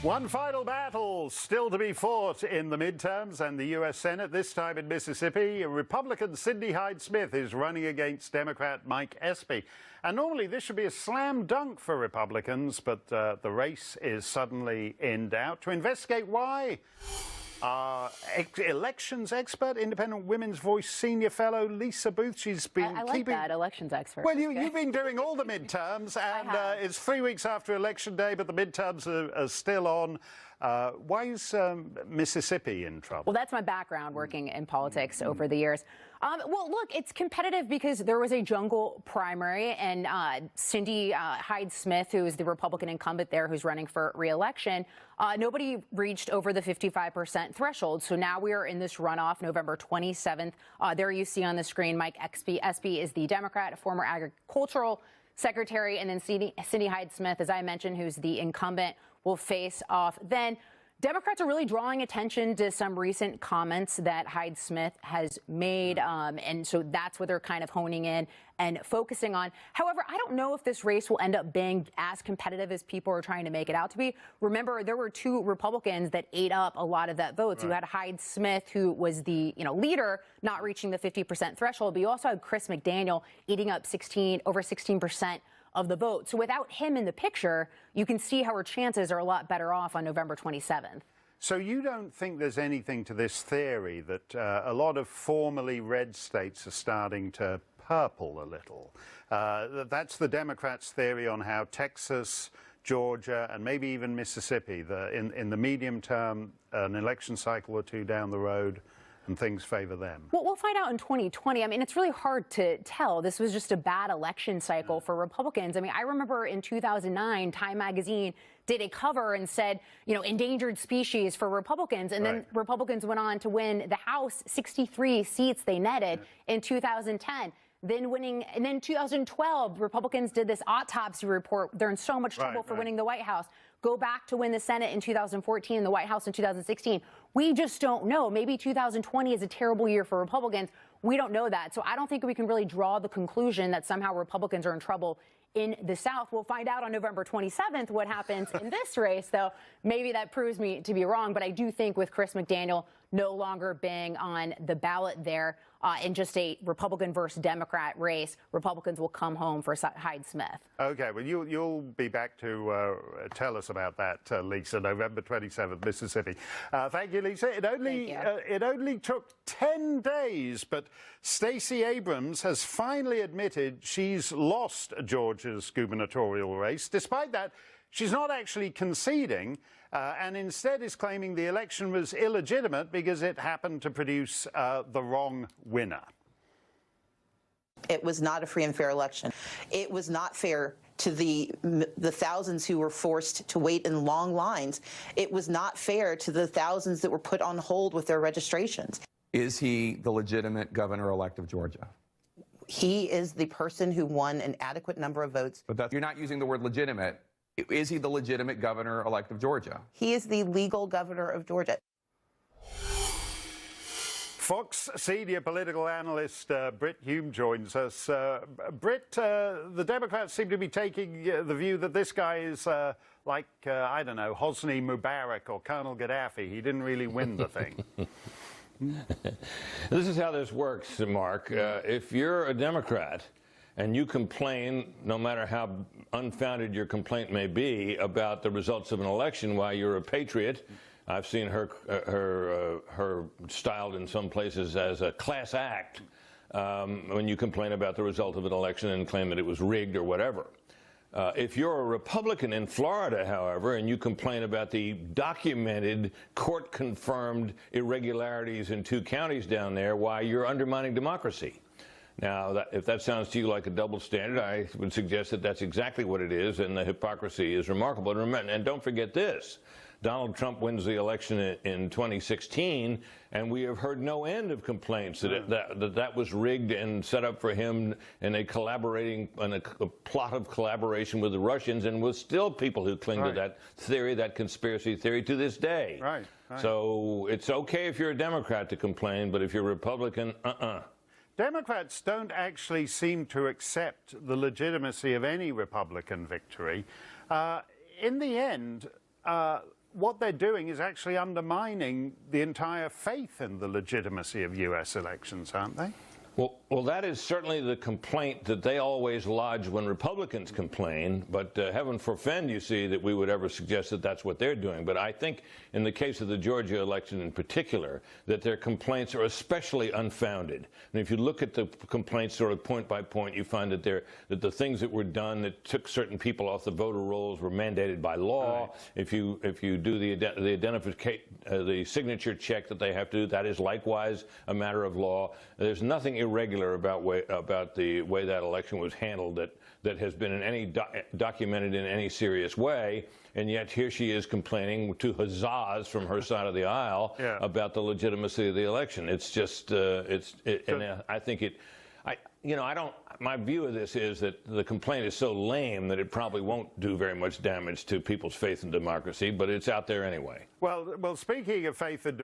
One final battle still to be fought in the midterms and the U.S. Senate, this time in Mississippi. Republican Cindy Hyde-Smith is running against Democrat Mike Espy. And normally this should be a slam dunk for Republicans, but the race is suddenly in doubt. To investigate why, elections expert, Independent Women's Voice senior fellow Lisa Booth. She's been I like that, elections expert. Well, you've been doing all the midterms, and it's 3 weeks after Election Day, but the midterms are still on. Why is Mississippi in trouble? Well, that's my background, working in politics over the years. Well, look, it's competitive because there was a jungle primary, and Cindy Hyde-Smith, who is the Republican incumbent there who's running for re-election, nobody reached over the 55% threshold. So now we are in this runoff November 27th. There you see on the screen Mike Espy is the Democrat, former agricultural secretary, and then Cindy Hyde-Smith, as I mentioned, who's the incumbent, will face off. Then Democrats are really drawing attention to some recent comments that Hyde-Smith has made, and so that's what they're kind of honing in and focusing on. However, I don't know if this race will end up being as competitive as people are trying to make it out to be. Remember, there were two Republicans that ate up a lot of that vote. Right. You had Hyde-Smith, who was the leader, not reaching the 50% threshold, but you also had Chris McDaniel eating up over 16% of the vote. So without him in the picture, you can see how her chances are a lot better off on November 27th. So you don't think there's anything to this theory that a lot of formerly red states are starting to purple a little? That's the Democrats' theory on how Texas, Georgia, and maybe even Mississippi, in the medium term, an election cycle or two down the road, and things favor them. Well, we'll find out in 2020. I mean, it's really hard to tell. This was just a bad election cycle for Republicans. I mean, I remember in 2009, Time magazine did a cover and said, endangered species for Republicans. And then Republicans went on to win the House, 63 seats they netted in 2010. Then in 2012, Republicans did this autopsy report. They're in so much trouble for winning the White House. Go back to win the Senate in 2014 and the White House in 2016. We just don't know. Maybe 2020 is a terrible year for Republicans. We don't know that. So I don't think we can really draw the conclusion that somehow Republicans are in trouble in the South. We'll find out on November 27th what happens in this race, though. Maybe that proves me to be wrong. But I do think with Chris McDaniel no longer being on the ballot there in just a Republican versus Democrat race, Republicans will come home for Hyde-Smith. Okay, well, you'll be back to tell us about that, Lisa, November 27th, Mississippi. Thank you, Lisa. It only took 10 days, but Stacey Abrams has finally admitted she's lost Georgia's gubernatorial race. Despite that, she's not actually conceding, and instead is claiming the election was illegitimate because it happened to produce the wrong winner. It was not a free and fair election. It was not fair to the thousands who were forced to wait in long lines. It was not fair to the thousands that were put on hold with their registrations. Is he the legitimate governor-elect of Georgia? He is the person who won an adequate number of votes. But you're not using the word legitimate. Is he the legitimate governor-elect of Georgia? He is the legal governor of Georgia. Fox senior political analyst Brit Hume joins us. Brit, the Democrats seem to be taking the view that this guy is like, I don't know, Hosni Mubarak or Colonel Gaddafi. He didn't really win the thing. This is how this works, Mark. If you're a Democrat and you complain, no matter how unfounded your complaint may be, about the results of an election, while you're a patriot, I've seen her styled in some places as a class act when you complain about the result of an election and claim that it was rigged or whatever. If you're a Republican in Florida, however, and you complain about the documented, court-confirmed irregularities in 2 counties down there, why, you're undermining democracy. Now, if that sounds to you like a double standard, I would suggest that that's exactly what it is, and the hypocrisy is remarkable. And don't forget this. Donald Trump wins the election in 2016, and we have heard no end of complaints that was rigged and set up for him in a plot of collaboration with the Russians, and with still people who cling to that theory, that conspiracy theory, to this day. Right. So it's okay if you're a Democrat to complain, but if you're a Republican, Democrats don't actually seem to accept the legitimacy of any Republican victory. In the end, what they're doing is actually undermining the entire faith in the legitimacy of U.S. elections, aren't they? Well, that is certainly the complaint that they always lodge when Republicans complain, but heaven forfend, you see, that we would ever suggest that that's what they're doing. But I think in the case of the Georgia election in particular, that their complaints are especially unfounded. And if you look at the complaints sort of point by point, you find that that the things that were done that took certain people off the voter rolls were mandated by law. Right. If you do the identification, the signature check that they have to do, that is likewise a matter of law. There's nothing irregular about the way that election was handled that has been in any documented in any serious way, and yet here she is complaining to huzzas from her side of the aisle about the legitimacy of the election. It's just I think it. My view of this is that the complaint is so lame that it probably won't do very much damage to people's faith in democracy, but it's out there anyway. Well, speaking of faith in